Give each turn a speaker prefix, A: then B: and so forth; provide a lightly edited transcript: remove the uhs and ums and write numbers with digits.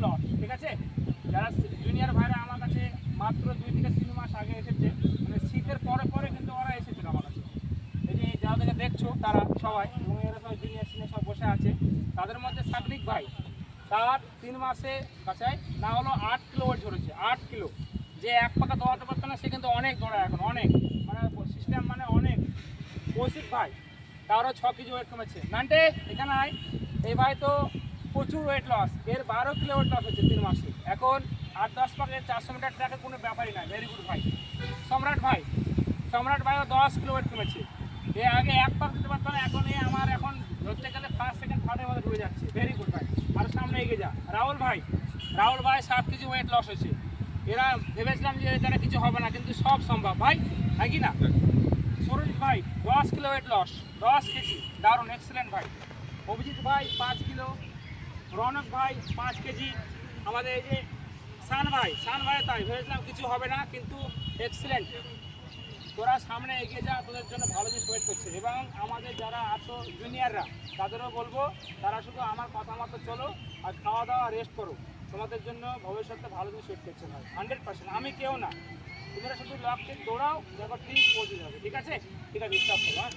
A: Loss, ঠিক আছে। যারা জুনিয়র ভাইরা আমার কাছে মাত্র 2 থেকে 3 মাস আগে এসেছে, মানে শীতের পরে পরে কিন্তু ওরা এসেছিল আমার কাছে। এই যে যাদেরকে দেখছো তারা সবাই, এবং এরা সবাই জুনিয়র সিনিয়র সব বসে আছে। তাদের মধ্যে সাগরিক ভাই, তার 3 মাসে কাছাই না হলো 8 কিলো ওয়েট ধরেছে, 8 কিলো। যে এক পাকা দৌড়াতে পারতো না, সে কিন্তু অনেক দৌড়ায় এখন, অনেক মানে সিস্টেম, মানে অনেক। কৌশিক ভাই, তারও 6 কেজি ওয়েট কমেছে। নান্টে এখানে আয়। এই ভাই তো প্রচুর ওয়েট লস, এর 12 কিলো ওয়েট লস হচ্ছে 3 মাসে। এখন 8-10 পাকে 400 মিটার ট্র্যাকে কোনো ব্যাপারই নয়। ভেরি গুড ভাই। সম্রাট ভাই, সম্রাট ভাইও 10 কিলো ওয়েট কমেছে। এ আগে 1 পাক দিতে পারতো না, এখন আমার এখন ধরতে গেলে ফার্স্ট সেকেন্ড থার্ডের মধ্যে ঢুকে যাচ্ছে। ভেরি গুড ভাই, আর সামনে এগিয়ে যা। রাহুল ভাই, রাহুল ভাই 7 কেজি ওয়েট লস হয়েছে। এরা ভেবেছিলাম যে এখানে কিছু হবে না, কিন্তু সব সম্ভব ভাই, হয় কি না? সুরজ ভাই 10 কিলো ওয়েট লস, 10 কেজি, দারুণ, এক্সেলেন্ট ভাই। অভিজিৎ ভাই 5 কিলো, রৌনক ভাই 5 কেজি, আমাদের এই যে শান ভাই, শান ভাই তাই ভেবেছিলাম কিছু হবে না, কিন্তু এক্সেলেন্ট। তোরা সামনে এগিয়ে যা, তোদের জন্য ভালো জিনিস ওয়েট করছে। এবং আমাদের যারা আছো জুনিয়ররা, তাদেরও বলবো তারা শুধু আমার কথা মতো চলো, আর খাওয়া দাওয়া রেস্ট করো। তোমাদের জন্য ভবিষ্যতে ভালো জিনিস ওয়েট করছে ভাই, 100%। আমি কেউ না, তোমরা শুধু লক্ষ্যে দৌড়াও, দেখো ঠিক পৌঁছে যাবে। ঠিক আছে, ঠিক আছে, স্টপ করো। হ্যাঁ।